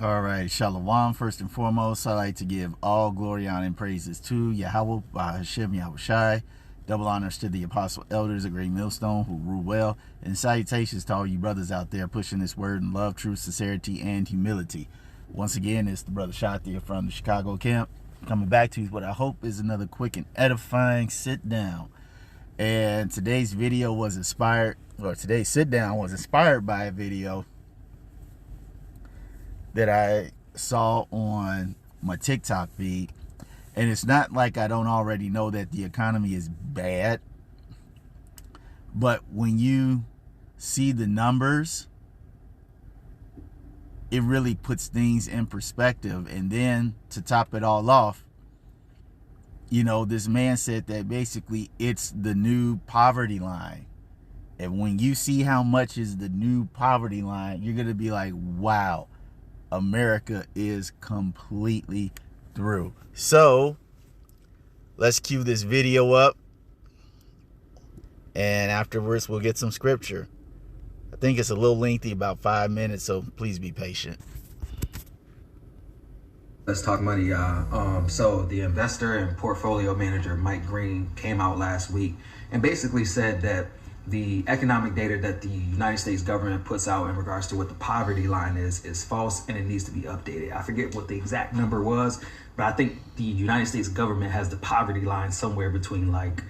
All right, Shalom. First and foremost, I like to give all glory, honor, and praises to Yahweh, Hashem, Yahweh Shai. Double honors to the apostle elders, a great millstone who rule well. And salutations to all you brothers out there pushing this word in love, truth, sincerity, and humility. Once again, it's the brother Shatia from the Chicago camp, coming back to you with what I hope is another quick and edifying sit down. And today's video was inspired, or today's sit down was inspired by a video that I saw on my TikTok feed. And it's not like I don't already know that the economy is bad, but when you see the numbers, it really puts things in perspective. And then to top it all off, you know, this man said that basically it's the new poverty line. And when you see how much is the new poverty line, you're going to be like, wow, America is completely through. So let's cue this video up, and afterwards we'll get some scripture. I think it's a little lengthy, about 5 minutes, so please be patient. Let's talk money, y'all. So the investor and portfolio manager Mike Green came out last week and basically said that the economic data that the United States government puts out in regards to what the poverty line is false, and it needs to be updated. I forget what the exact number was, but I think the United States government has the poverty line somewhere between like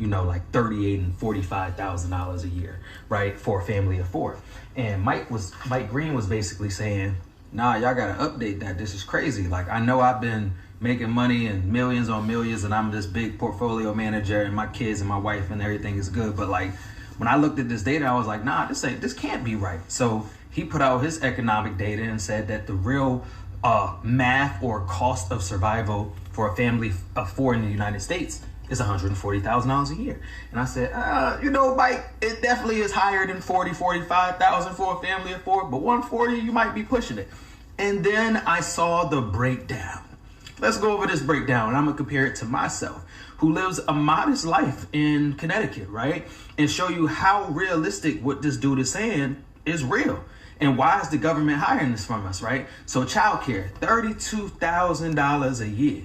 $38,000 and $45,000 a year, right, for a family of four. And Mike Green was basically saying, nah, y'all gotta update that. This is crazy. Like, I know I've been making money and millions on millions, and I'm this big portfolio manager, and my kids and my wife and everything is good, but like, when I looked at this data, I was like, nah, this can't be right. So he put out his economic data and said that the real math or cost of survival for a family of four in the United States is $140,000 a year. And I said, Mike, it definitely is higher than 45,000 for a family of four, but 140, you might be pushing it. And then I saw the breakdown. Let's go over this breakdown, and I'm gonna compare it to myself, who lives a modest life in Connecticut, right? And show you how realistic what this dude is saying is real. And why is the government hiring this from us, right? So childcare, $32,000 a year.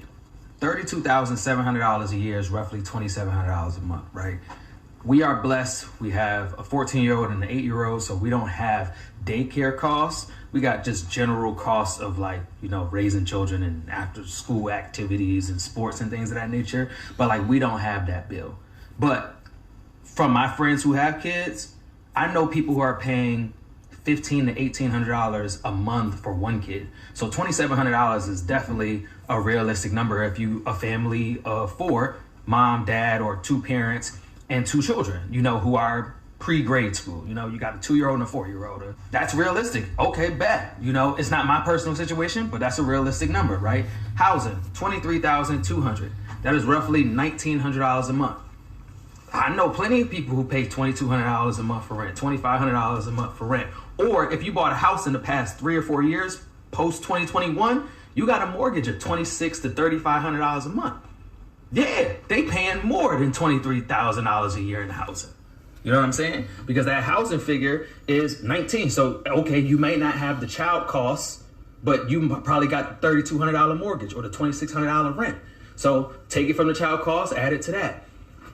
$32,700 a year is roughly $2,700 a month, right? We are blessed. We have a 14-year-old and an 8-year-old, so we don't have daycare costs. We got just general costs of raising children and after school activities and sports and things of that nature. But like, we don't have that bill. But from my friends who have kids, I know people who are paying $1,500 to $1,800 a month for one kid. So $2,700 is definitely a realistic number if you a family of four, mom, dad, or two parents and two children, who are pre-grade school. You got a 2-year-old and a 4-year-old. That's realistic. Okay, bet. It's not my personal situation, but that's a realistic number, right? Housing, $23,200. That is roughly $1,900 a month. I know plenty of people who pay $2,200 a month for rent, $2,500 a month for rent. Or if you bought a house in the past 3 or 4 years, post 2021, you got a mortgage of $2,600 to $3,500 a month. Yeah, they paying more than $23,000 a year in housing. You know what I'm saying? Because that housing figure is 19. So, okay, you may not have the child costs, but you probably got the $3,200 mortgage or the $2,600 rent. So take it from the child costs, add it to that.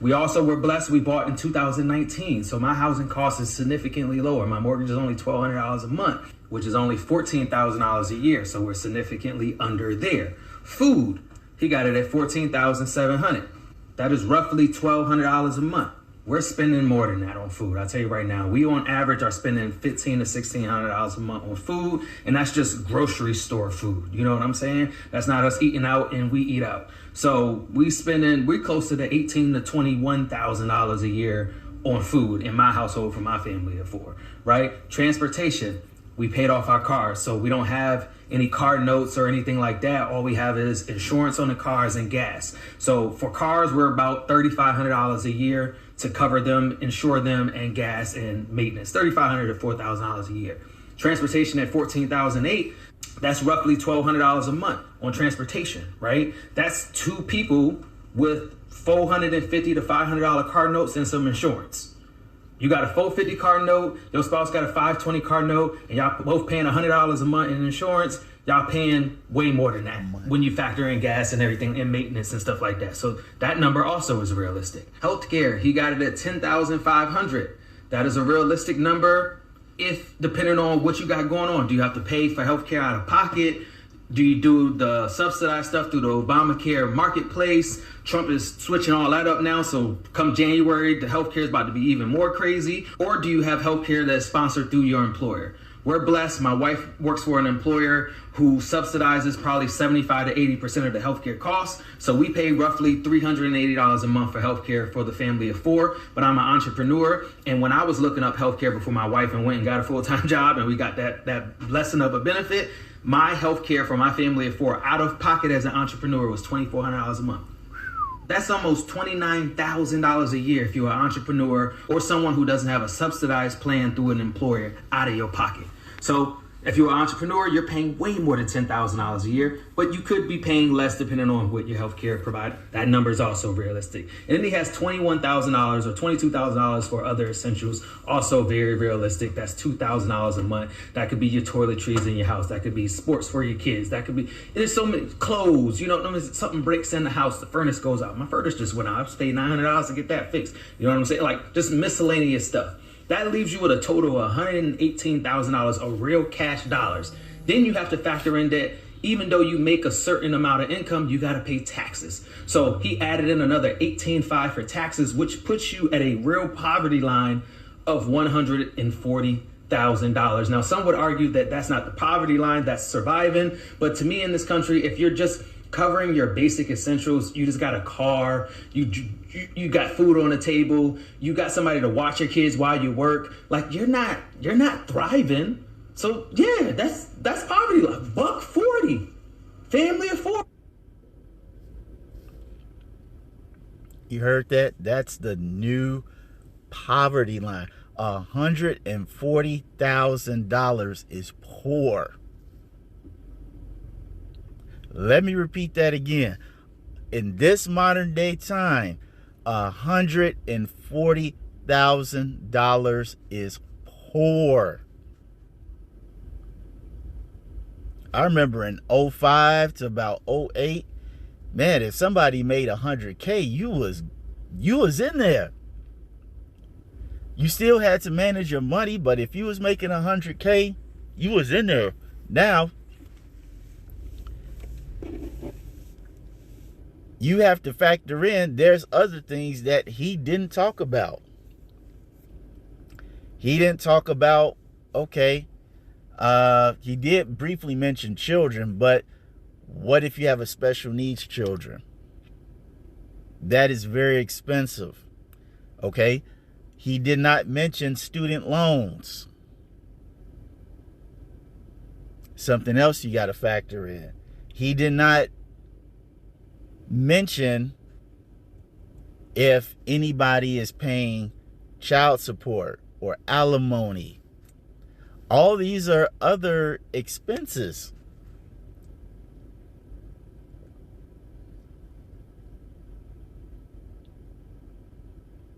We also were blessed. We bought in 2019. So my housing cost is significantly lower. My mortgage is only $1,200 a month, which is only $14,000 a year. So we're significantly under there. Food, he got it at $14,700. That is roughly $1,200 a month. We're spending more than that on food. I'll tell you right now, we on average are spending $1,500 to $1,600 a month on food, and that's just grocery store food. You know what I'm saying? That's not us eating out and we eat out. So we're close to the $18,000 to $21,000 a year on food in my household for my family of four, right? Transportation, we paid off our cars, so we don't have any car notes or anything like that. All we have is insurance on the cars and gas. So for cars, we're about $3,500 a year to cover them, insure them, and gas and maintenance. $3,500 to $4,000 a year. Transportation at $14,008. That's roughly $1,200 a month on transportation, right? That's two people with $450 to $500 car notes and some insurance. You got a 450 car note, your spouse got a 520 car note, and y'all both paying $100 a month in insurance. Y'all paying way more than that when you factor in gas and everything and maintenance and stuff like that. So that number also is realistic. Healthcare, he got it at $10,500. That is a realistic number if depending on what you got going on. Do you have to pay for healthcare out of pocket? Do you do the subsidized stuff through the Obamacare marketplace? Trump is switching all that up now, so come January, the healthcare is about to be even more crazy. Or do you have healthcare that's sponsored through your employer? We're blessed. My wife works for an employer who subsidizes probably 75 to 80% of the healthcare costs. So we pay roughly $380 a month for healthcare for the family of 4. But I'm an entrepreneur. And when I was looking up healthcare before my wife and went and got a full-time job and we got that blessing of a benefit, my healthcare for my family of 4 out of pocket as an entrepreneur was $2,400 a month. That's almost $29,000 a year if you're an entrepreneur or someone who doesn't have a subsidized plan through an employer out of your pocket. So if you're an entrepreneur, you're paying way more than $10,000 a year, but you could be paying less depending on what your healthcare provider. That number is also realistic. And then he has $21,000 or $22,000 for other essentials, also very realistic. That's $2,000 a month. That could be your toiletries in your house. That could be sports for your kids. That could be, there's so many clothes, something breaks in the house, the furnace goes out. My furnace just went out. I paid $900 to get that fixed. You know what I'm saying? Like just miscellaneous stuff. That leaves you with a total of $118,000 of real cash dollars. Then you have to factor in that even though you make a certain amount of income, you got to pay taxes. So he added in another $18,500 for taxes, which puts you at a real poverty line of $140,000. Now, some would argue that that's not the poverty line, that's surviving. But to me in this country, if you're just covering your basic essentials, you just got a car, you got food on the table, you got somebody to watch your kids while you work, like you're not thriving. So yeah, that's poverty line. $140, family of 4. You heard that? That's the new poverty line. $140,000 is poor. Let me repeat that again. In this modern day time, $140,000 is poor. I remember in 05 to about 08, man, if somebody made $100K, you was in there. You still had to manage your money, but if you was making $100K, you was in there. Now, you have to factor in there's other things that he didn't talk about. He didn't talk about, okay, he did briefly mention children, but what if you have a special needs children? That is very expensive, okay? He did not mention student loans. Something else you got to factor in. He did not mention if anybody is paying child support or alimony. All these are other expenses.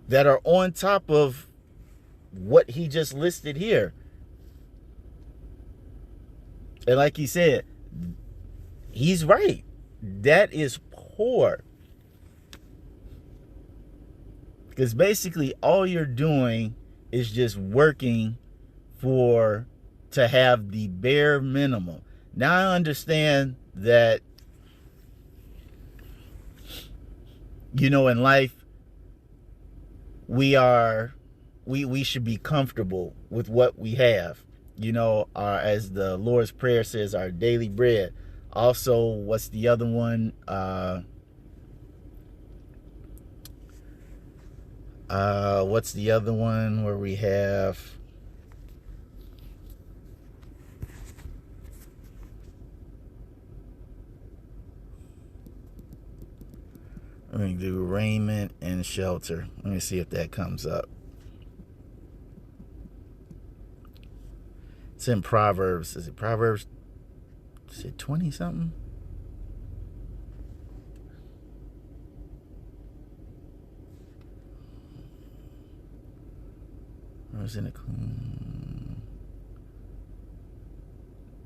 That are on top of what he just listed here. And like he said, he's right. That is poor. Because basically all you're doing is just working to have the bare minimum. Now I understand that, in life, we should be comfortable with what we have. As the Lord's Prayer says, our daily bread. Also, what's the other one? What's the other one where we have? We're going to do raiment and shelter. Let me see if that comes up. It's in Proverbs. Is it Proverbs? Is it 20 something?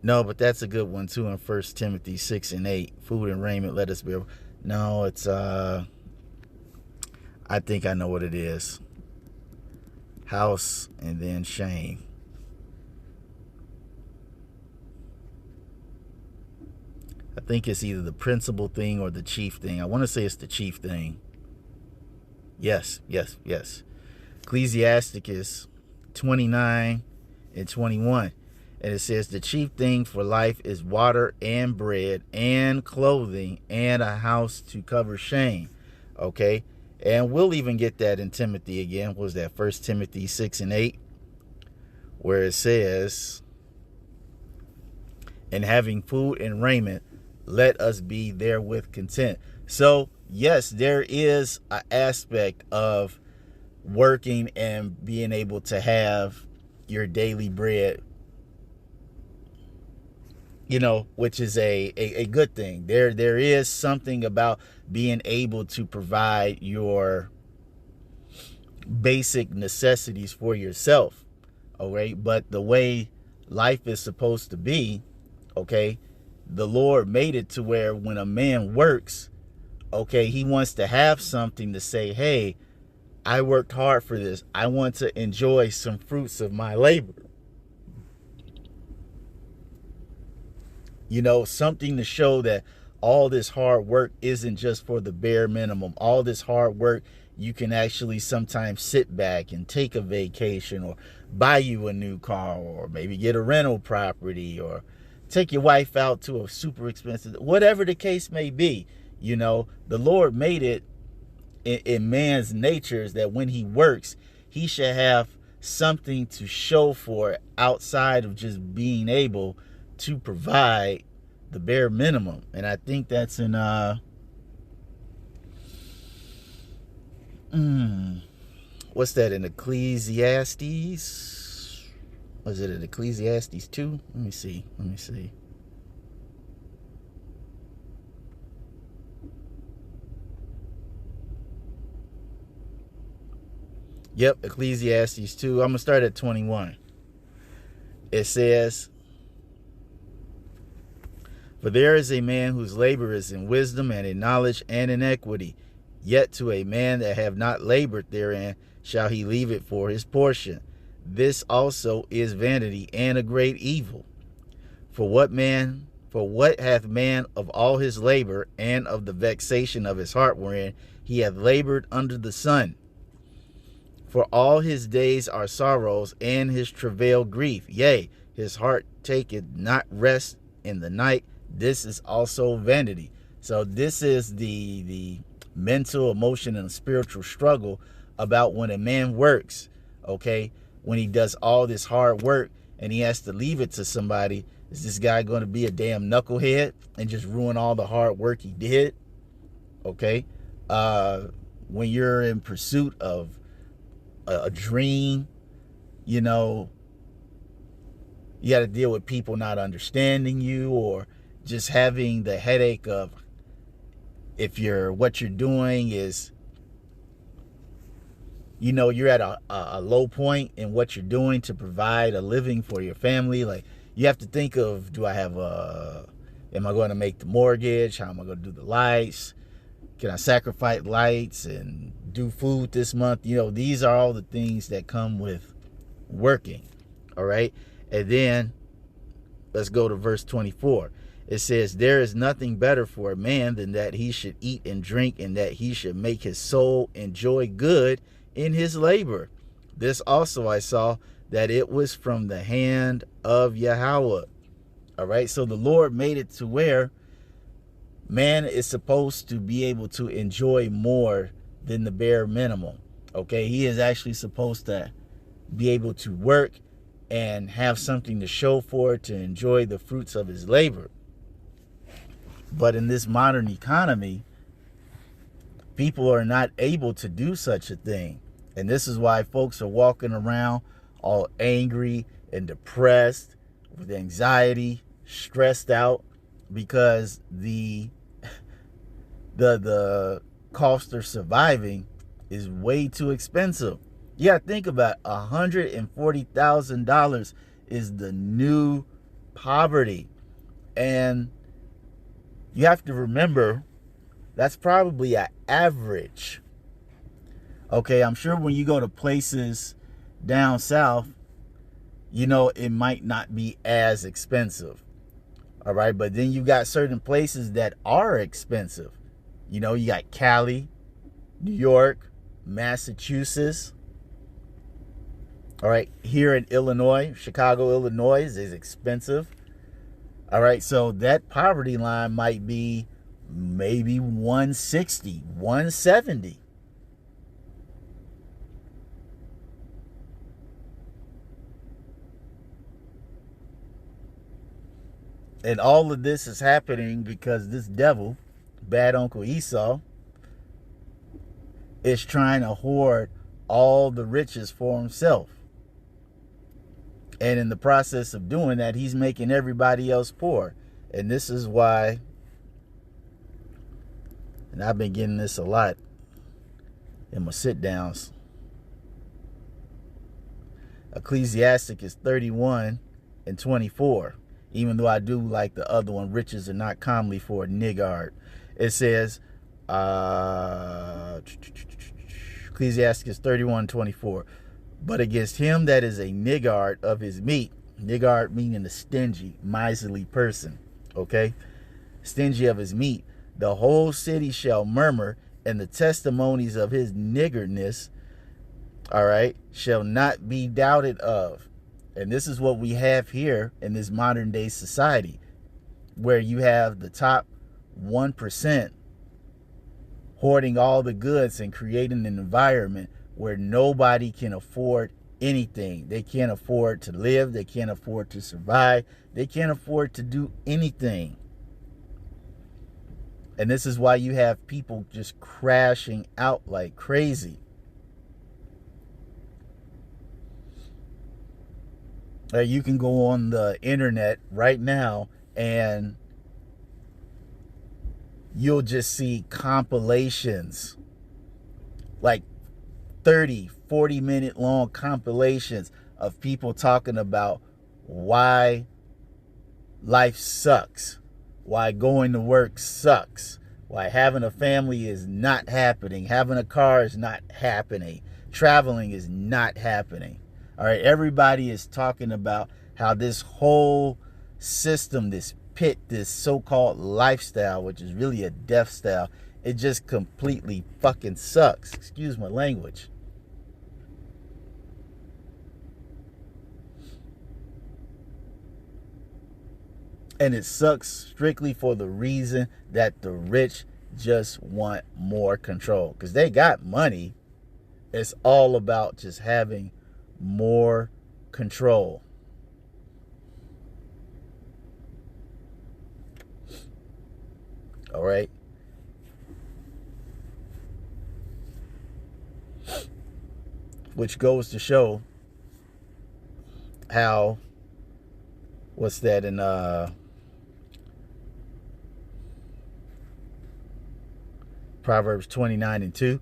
No, but that's a good one too in 1 Timothy 6:8. Food and raiment let us bear. No, it's I think I know what it is. House and then shame. I think it's either the principal thing or the chief thing. I want to say it's the chief thing. Yes. Ecclesiasticus 29:21. And it says the chief thing for life is water and bread and clothing and a house to cover shame. Okay. And we'll even get that in Timothy again. What was that? 1 Timothy 6:8, where it says, and having food and raiment, let us be therewith content. So yes, there is an aspect of working and being able to have your daily bread, which is a good thing. There is something about being able to provide your basic necessities for yourself. Okay. But the way life is supposed to be, okay, the Lord made it to where when a man works, okay, he wants to have something to say, hey, I worked hard for this. I want to enjoy some fruits of my labor. Something to show that all this hard work isn't just for the bare minimum. All this hard work, you can actually sometimes sit back and take a vacation or buy you a new car or maybe get a rental property or take your wife out to a super expensive, whatever the case may be. The Lord made it in man's nature is that when he works, he should have something to show for it outside of just being able to provide the bare minimum. And I think that's in what's that, in Ecclesiastes? Was it in Ecclesiastes 2? Let me see. Yep, Ecclesiastes 2. I'm going to start at 21. It says, for there is a man whose labor is in wisdom and in knowledge and in equity. Yet to a man that have not labored therein shall he leave it for his portion. This also is vanity and a great evil. For what hath man of all his labor and of the vexation of his heart wherein he hath labored under the sun? For all his days are sorrows, and his travail grief. Yea, his heart taketh not rest in the night. This is also vanity. So this is the mental, emotion, and spiritual struggle about when a man works, okay? When he does all this hard work and he has to leave it to somebody, is this guy going to be a damn knucklehead and just ruin all the hard work he did? Okay? When you're in pursuit of a dream, you got to deal with people not understanding you or just having the headache of what you're doing is, you're at a low point in what you're doing to provide a living for your family. Like, you have to think of, am I going to make the mortgage? How am I going to do the lights? Can I sacrifice lights and do food this month? These are all the things that come with working. All right. And then let's go to verse 24. It says, there is nothing better for a man than that he should eat and drink, and that he should make his soul enjoy good in his labor. This also I saw, that it was from the hand of Yahweh. All right. So the Lord made it to where man is supposed to be able to enjoy more than the bare minimum. Okay. He is actually supposed to be able to work and have something to show for it, to enjoy the fruits of his labor. But in this modern economy, people are not able to do such a thing. And this is why folks are walking around all angry and depressed, with anxiety, stressed out, because the cost of surviving is way too expensive. You got to think about $140,000 is the new poverty. And you have to remember that's probably an average. Okay, I'm sure when you go to places down south, you know, it might not be as expensive. All right, but then you got certain places that are expensive. You know, you got Cali, New York, Massachusetts. All right, here in Illinois, Chicago, Illinois is expensive. All right, so that poverty line might be maybe 160, 170. And all of this is happening because this devil, bad Uncle Esau, is trying to hoard all the riches for himself. And in the process of doing that, he's making everybody else poor. And this is why, and I've been getting this a lot in my sit downs. Ecclesiasticus 31:24. Even though I do like the other one, riches are not commonly for a niggard. It says, Ecclesiasticus 31:24. But against him that is a niggard of his meat, niggard meaning a stingy, miserly person, okay? Stingy of his meat, the whole city shall murmur, and the testimonies of his niggardness, all right, shall not be doubted of. And this is what we have here in this modern day society, where you have the top 1% hoarding all the goods and creating an environment where nobody can afford anything. They can't afford to live. They can't afford to survive. They can't afford to do anything. And this is why you have people just crashing out like crazy. You can go on the internet right now and you'll just see compilations, like 30, 40-minute long compilations of people talking about why life sucks, why going to work sucks, why having a family is not happening, having a car is not happening, traveling is not happening. All right, everybody is talking about how this whole system, this pit, this so-called lifestyle, which is really a death style, it just completely fucking sucks. Excuse my language. And it sucks strictly for the reason that the rich just want more control. Because they got money. It's all about just having more control. All right. Which goes to show how, what's that in Proverbs 29:2?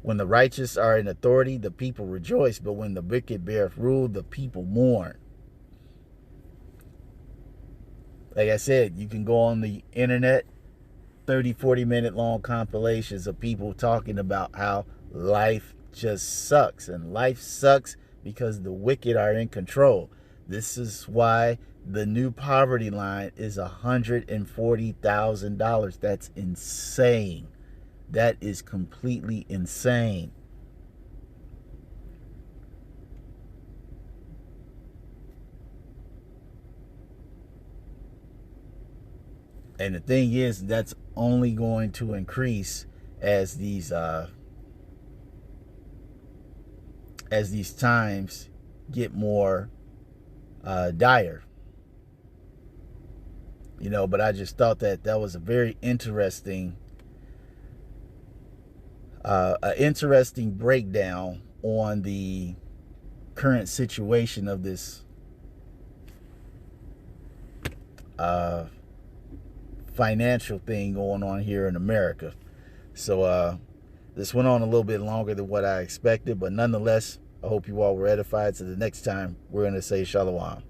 When the righteous are in authority, the people rejoice, but when the wicked beareth rule, the people mourn. Like I said, you can go on the internet, 30, 40-minute long compilations of people talking about how life just sucks. And life sucks because the wicked are in control. This is why the new poverty line is $140,000. That's insane. That is completely insane. And the thing is, that's only going to increase as these times get more dire. You know, but I just thought that was a very interesting breakdown on the current situation of this financial thing going on here in America. So this went on a little bit longer than what I expected, but nonetheless, I hope you all were edified. So the next time, we're going to say Shalom.